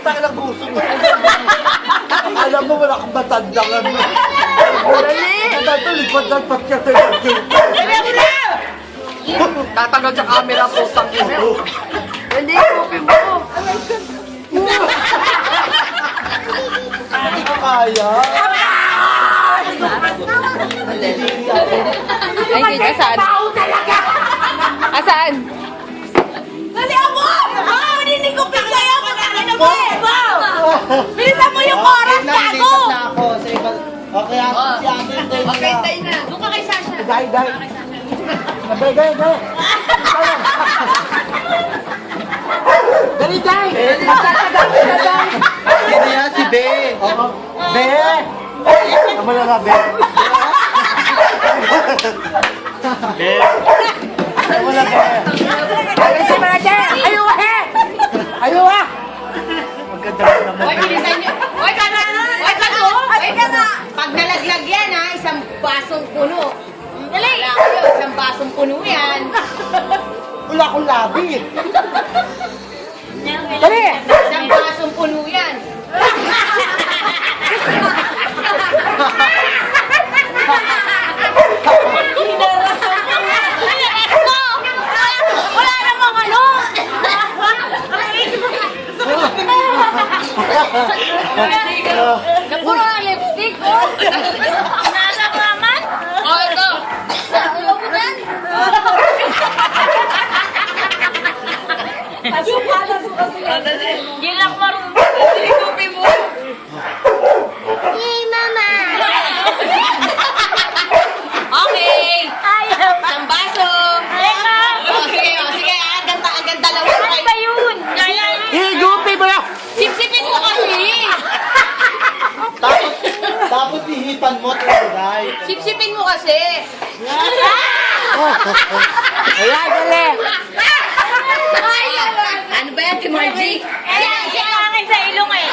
tayo ng gusto mo. Alam mo, wala kang matandangan mo. Dali! Ito, lipad ng patyat na yung filter. Dali ako na! Tatanggal sa camera po, tangin na. Dali, copy mo. Hindi ko kaya. Ay, hindi, asaan? Asaan? Dali ako! Hindi ko pigay ako! Ano mo eh? Bilisan mo yung oras, gago! Na ako sa iba. Okay, si ate yung tayo Okay, tayo na. Doon ka kay Sasha. Dahil. Dahil. Dali, Day! Sino yan? Si Be! Be! Naman na nga, Be! Be! Naman na, Be! Kasi mga dyan! Ayaw eh! Ayaw ah! Maganda ka naman. Hoy, bilisan niyo. Hoy, ka na! Hoy, ka na! Hoy, ka na! Pag nalaglag yan, ha, isang basong puno. Dali! Isang basong puno yan. Wala akong labi. Dali! Isang basong puno yan. Wala namang ano! Napuro ang lipstick, oh! Nasamaman? Oh, ito! Ano mo yan? Hindi lang marunong. Ilikupi mo. Yay, mama! Okay! Isang baso! Oh, sige, ang dalawa. Ano ba yun? Higupi mo na! Sipsipin mo kasi! Tapos hihipan mo ito, Day. Sipsipin mo kasi! Ayan, dali! Ano ba yan, Margie? Kailangan sa ilong eh.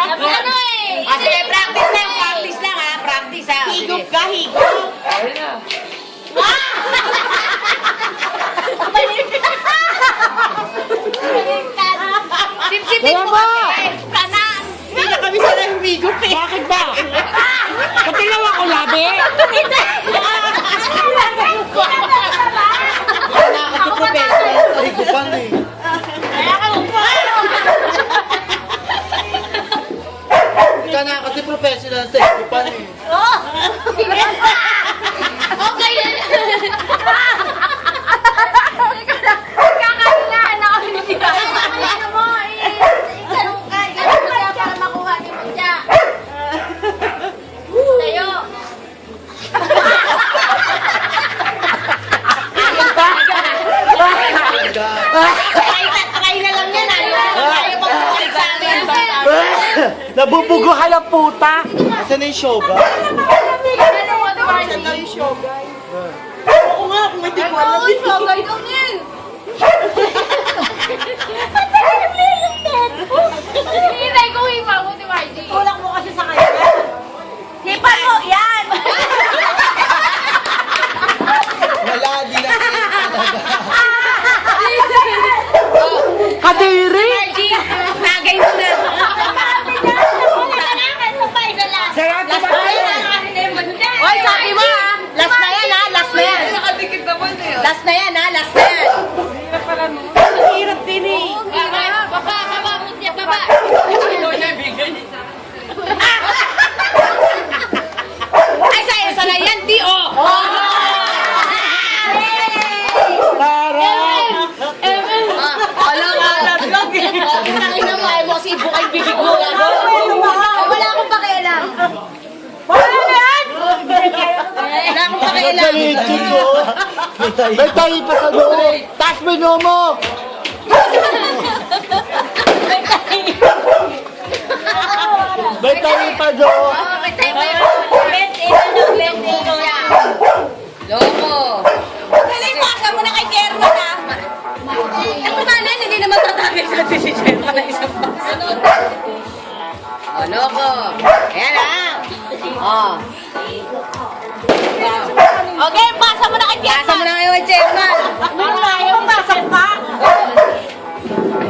Ano eh? Sige, practice na yung practice lang ha. Practice ha. Higop ka, higop. Sipsipin mo Wala kasi. Kanan. Hindi na kami sa higop eh. Bakit ba? Katilaw ako labi! Wala ka sa professional sa higupan eh. Ika na kasi professional sa higupan eh. Okay na. Kakahilaan ako ng tita. Ano mo eh. Itanong ka. Ganun ka para makuha ni Mutya. Tayo. Try na lang yan. Ayaw magpapalik sa amin. Nabubuguhan ang puta! Asan na yung shoga? Asan na yung show, guys? Oo nga, kung hindi ko alam. Oo, show, guys. Ano yan? Hinay ko hipa mo ni Margie. Tulak mo kasi sa kanya. Hipan mo, yan! Wala, di na talaga. Kadiri! Margie, tagay mo na. Sarap Last na yan. Oy, sabi mo ha. Last na yan ha. Last na yan. Nakadikit naman eh. Last na yan ha. Last na yan. Ang hirap din eh. Baba, mutya, baba. Ay, sa na yan, di oh. Sabi na mo, ayaw mo kasi bukay bibig mo. Wala akong pakialam. Wala akong pakialam. Galitin mo! May tayo pa sa loob! Taas mo yung noo mo! May tayo pa doon! Loko. Dali, pasa mo na kay Kerman ah. Ako manan, hindi naman tatagay sa atin si Gemma na isang baso. Oh, loko. Ayan ah. Oh. Okay, pasa mo na kay Pasa Kerman. mo na kayo kay Gemma. Ano na, ayaw, pasok pa.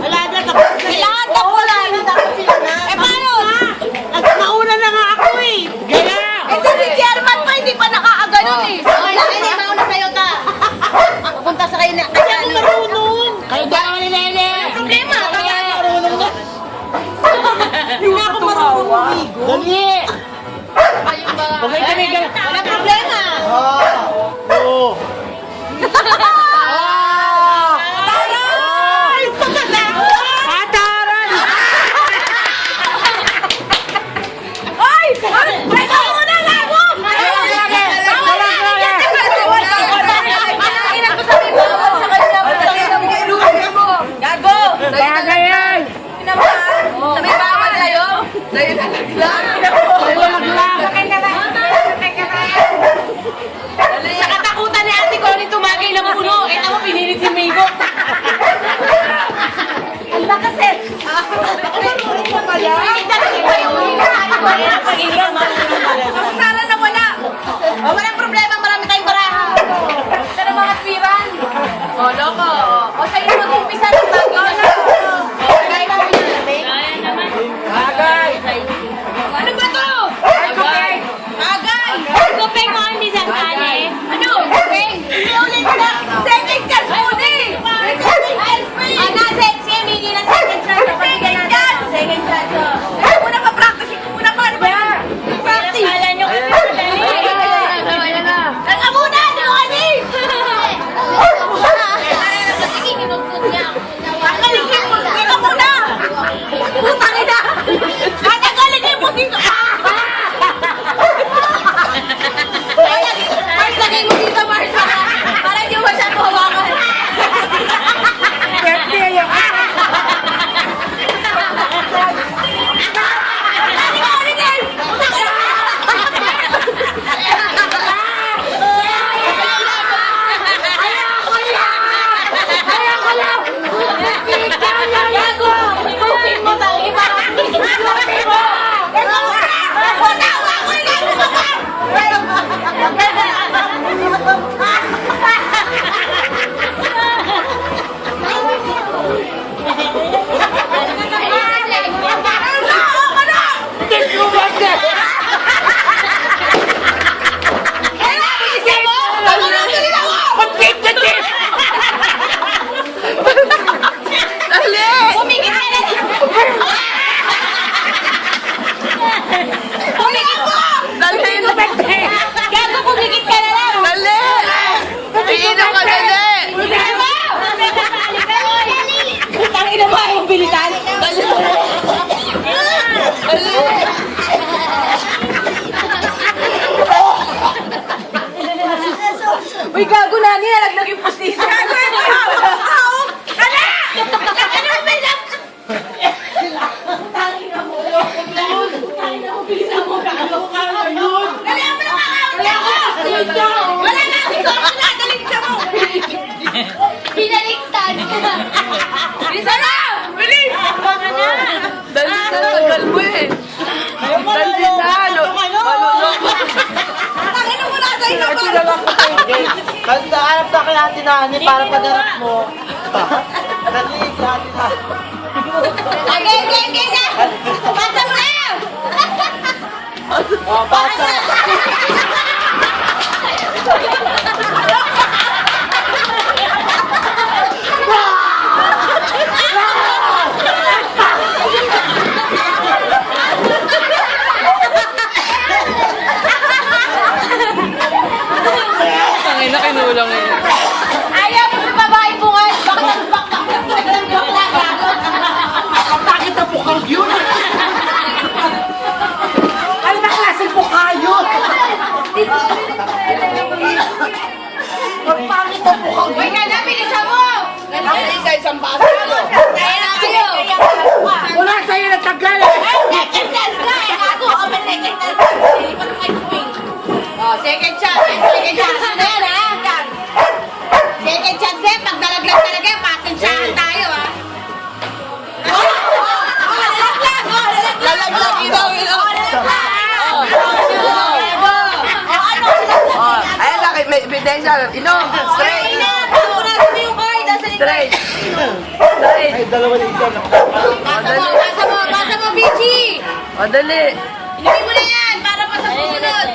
Wala na, tapos na. Kailangan tapos Dali! Okay, kami ganun. Walang problema. Oo. Taray! Pataran! Ay! Ay! Ako na nga mo! Gago! Bagayan! Sabi bawal sa'yo? Dahil nalaglag. Sa katakutan ni Ate Connie tumagay ng puno. Eh, tama, pinilit si Migo. Ang lakas eh! Sana nawala! Oh, walang problema, marami tayong baraha. Sana mga piran! O, loko. O sa'yo mag-umpisa ng bago na! Ano ba to? Agay. Agay! Kupeng mo hindi sa kanya. Ano? Kupeng? Iulit na! Second chance muli! Ana, second, hindi na second chance. Second chance! Second chance. Ano muna pa-practice ko muna pa? Ano ba yan? Practice! Kala nyo kasi madali. Ayan na. Tanga muna! Dinuani! Sige, kinugtod niya. Tanggalin mo! Tika muna! Putang ina! Tanggalin mo dito! Mars, lagay mo dito, Mars! Para hindi mo masyado hawakan. Dali mo, Origel! Putang ina! Gago! Ipupin mo tali pa! Ipupin mo! Ito mo na! Tawa ko na! Pumigit ka na! Pumigit mo! Dali. Gago, pumigit ka na lang! Dali. Iinom ka, dali. Pumigit mo! Tangina mo, ayaw bilisan. Dali. Dali. Uy, gago na niya, nalaglag yung pustiso. Gago, ito! Kala! Ano ba lang? Dali mo na kakawala ko! Wala na! Ito ako na! Daling siya mo! Pinaliktad! Bisa na! Bilis! Dali na, tagal mo eh. Dali na. Maluloko. Tangin mo na sa'yo Ito naman! na lang ko tayo. Hanap na kay Ate Nani para pagarap mo. Dali, kay Ate Nani. Okay! Pasa mo na! Oh, basta. Tangin na, kinulang eh. Ayaw mo sa babae bungal! Bakit ang bakbak ng bakla? Bakit ang mukhang yun? Ano na klaseng mukha yun? Ang pangit ang mukhang Uy, kaya bilisan mo! Isa isang baso. Kaya na kayo! Wala sa'yo na tagal Second chance na! Ako, open second chance! Hindi pa naman queen! Oh, second chance. Second chance na yan, ha? Second chance eh. Pag nalaglag talaga, pasensyahan tayo, ha? Lalaglag, ilaw. Ayan na, may ebidensya. Inom. Straight. Straight. Straight. Ay, dalawa na ito. Pasa mo, Bichi! O, dali. Inumin mo na yan, para pa sa susunod.